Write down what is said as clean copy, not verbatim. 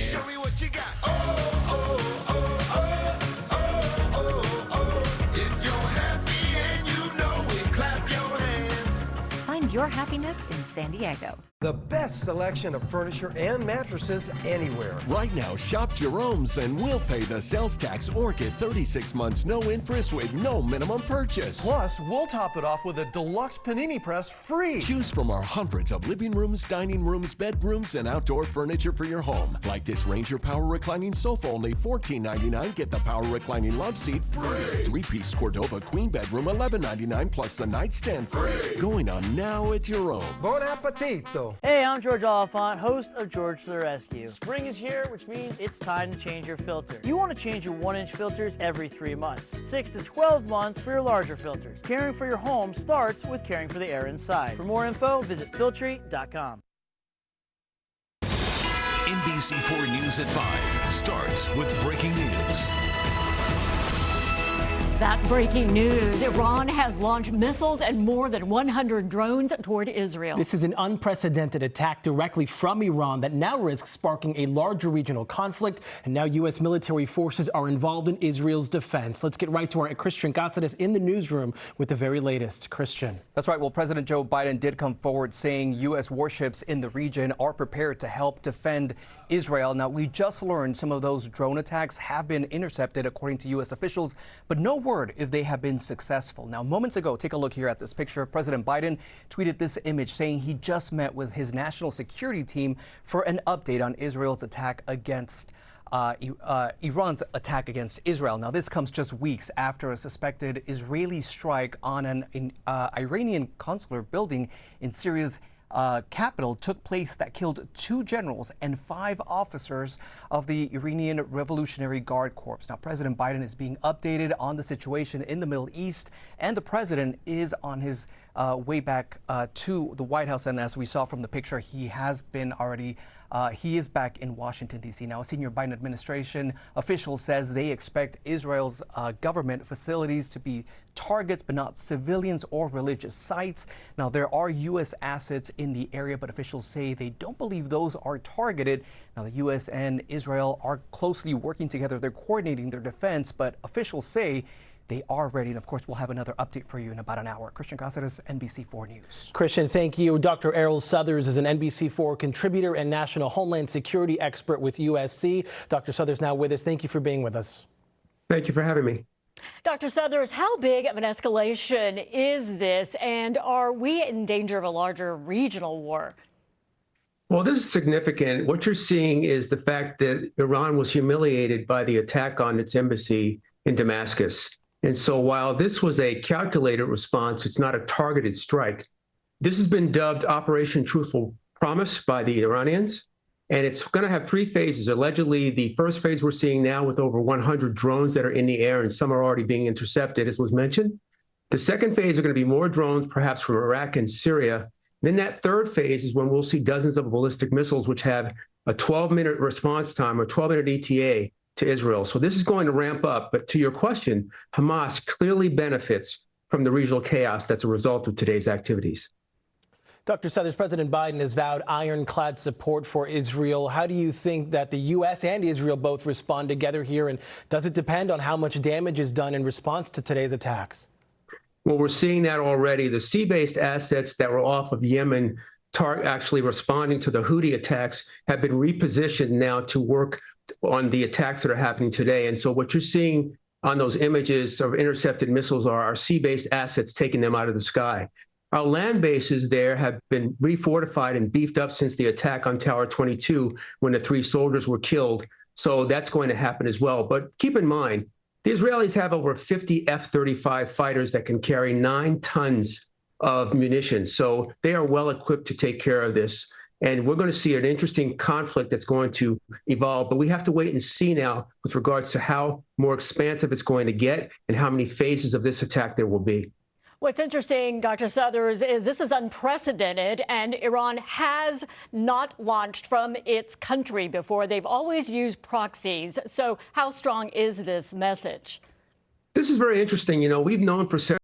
Show me what you got. If you're happy and you know it, clap your hands. Find your happiness in San Diego. The best selection of furniture and mattresses anywhere. Right now, shop Jerome's and we'll pay the sales tax or get 36 months no interest with no minimum purchase. Plus, we'll top it off with a deluxe panini press free. Choose from our hundreds of living rooms, dining rooms, bedrooms, and outdoor furniture for your home. Like this Ranger Power Reclining Sofa, only $14.99. Get the Power Reclining Love Seat free. Three-piece Cordova Queen Bedroom, $11.99 plus the nightstand free. Going on now at Jerome's. Bon appetito. Hey, I'm George Oliphant, host of George to the Rescue. Spring is here, which means it's time to change your filter. You want to change your 1-inch filters every 3 months, 6 to 12 months for your larger filters. Caring for your home starts with caring for the air inside. For more info, visit Filtry.com. NBC4 News at 5 starts with breaking news. That breaking news, Iran has launched missiles and more than 100 drones toward Israel. This is an unprecedented attack directly from Iran that now risks sparking a larger regional conflict. And now U.S. military forces are involved in Israel's defense. Let's get right to our Christian Cáceres in the newsroom with the very latest. Christian. That's right. Well, President Joe Biden did come forward saying U.S. warships in the region are prepared to help defend Israel. Now, we just learned some of those drone attacks have been intercepted, according to U.S. officials, but no word if they have been successful. Now, moments ago, take a look here at this picture. President Biden tweeted this image saying he just met with his national security team for an update on Israel's attack against Iran's attack against Israel. Now, this comes just weeks after a suspected Israeli strike on an Iranian consular building in Syria's capital took place that killed 2 generals and 5 officers of the Iranian Revolutionary Guard Corps. Now, President Biden is being updated on the situation in the Middle East, and the president is on his way back to the White House. And as we saw from the picture, he has been already he is back in Washington, D.C. Now, a senior Biden administration official says they expect Israel's government facilities to be targets, but not civilians or religious sites. Now, there are U.S. assets in the area, but officials say they don't believe those are targeted. Now, the U.S. and Israel are closely working together. They're coordinating their defense, but officials say they are ready. And of course, we'll have another update for you in about an hour. Christian Cáceres, NBC4 News. Christian, thank you. Dr. Errol Southers is an NBC4 contributor and national homeland security expert with USC. Dr. Southers now with us. Thank you for being with us. Thank you for having me. Dr. Southers, how big of an escalation is this? And are we in danger of a larger regional war? Well, this is significant. What you're seeing is the fact that Iran was humiliated by the attack on its embassy in Damascus. And so while this was a calculated response, it's not a targeted strike. This has been dubbed Operation Truthful Promise by the Iranians, and it's going to have 3 phases. Allegedly, the first phase we're seeing now with over 100 drones that are in the air, and some are already being intercepted, as was mentioned. The second phase are going to be more drones, perhaps from Iraq and Syria. Then that third phase is when we'll see dozens of ballistic missiles, which have a 12-minute response time or 12-minute ETA to Israel. So this is going to ramp up. But to your question, Hamas clearly benefits from the regional chaos that's a result of today's activities. Dr. Southers, President Biden has vowed ironclad support for Israel. How do you think that the U.S. and Israel both respond together here? And does it depend on how much damage is done in response to today's attacks? Well, we're seeing that already. The sea-based assets that were off of Yemen, actually responding to the Houthi attacks, have been repositioned now to work on the attacks that are happening today. And so what you're seeing on those images of intercepted missiles are our sea-based assets taking them out of the sky. Our land bases there have been refortified and beefed up since the attack on Tower 22 when the 3 soldiers were killed. So that's going to happen as well. But keep in mind, the Israelis have over 50 F-35 fighters that can carry 9 tons of munitions. So they are well equipped to take care of this. And we're going to see an interesting conflict that's going to evolve. But we have to wait and see now with regards to how more expansive it's going to get and how many phases of this attack there will be. What's interesting, Dr. Southers, is this is unprecedented, and Iran has not launched from its country before. They've always used proxies. So how strong is this message? This is very interesting. You know, we've known for several